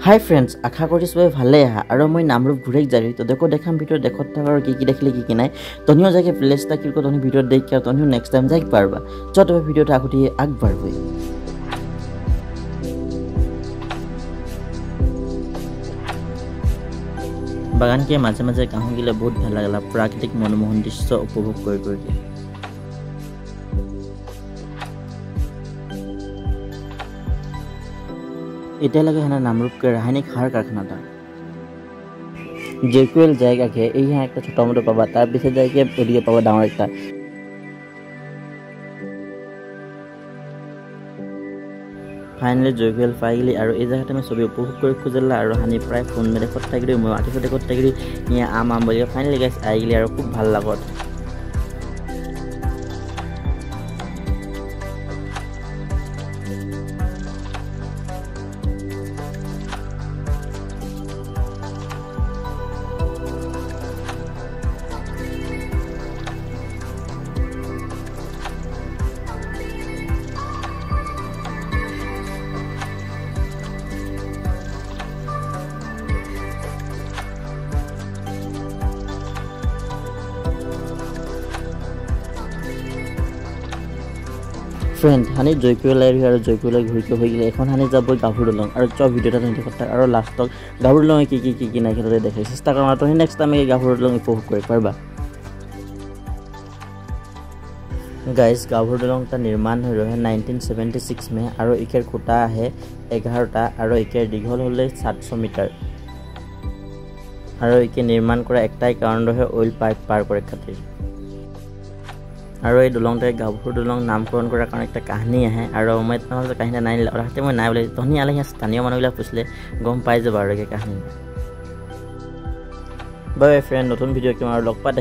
হাই friends, আশা কৰিছোঁ সবাই ভালে আহা আৰু মই নামৰূপ ঘূৰি যাবি তো দেখো দেখাম ভিডিও দেখত থাকা আৰু কি দেখিলে কি নাই তনিও জাগে প্লেসটা কি কো তনি ভিডিও দেখি আর তনিও নেক্সট টাইম যাই পারবা যত ভিডিওটা আগতে আগবাড়বই বাগান के মাঝে মাঝে গাঁও গিলে বহুত ভাল লাগলা প্রাকৃতিক মনোমোহন দৃশ্য উপভোগ কৰি এটা লাগে হ্যাঁ নামরূপ के রাসায়নিক সার কারখানাটা জয়কুয়েল জায়গা के এই হ্যাঁ একটা ছোট মোটো পাবা তার পিছে জায়গা ওদিকে পাবা ডাঙর একটা ফাইনালি জয়কুয়েল পাইলি আৰু এই জায়গাতে আমি ছবি উপভোগ কৰি খুজলা আৰু হানি প্ৰায় ফোন মেৰে কথা গৰি মই আঠি কথা গৰি নিয়া আম বলি ফাইনালি গাইস আইলি আৰু খুব ভাল লাগত फ्रेंड हानि जयकुएल और जयकुएल घूरी हो गए एन हानि जब गाभरू दलং और चब भिडिओ देखा और लास्ट गाभरू दलং कि ना खेलते देखा चेष्टा करा तो नेक्स्ट टाइम गाभरू दलং उपभोग कर पारबा गाइस गाभरू दलং निर्माण हो रहे 1976 में और इकेर खुटा है 11टा और इकेर दीघल हले 700 मीटर और इके निर्माण करा एकटाई कारण रहे ऑयल पाइप पार करे खातिर और ये दलंगटे गाभरू दलंग नामकरण करार कारण एक कहानी है और मैं कहानी नानी और मैं ना बोले तहनी आले स्थानीय मानुबिल पूछले गम पाई जा कहानी बाय फ्रेंड नतुन भिडिओ लग पात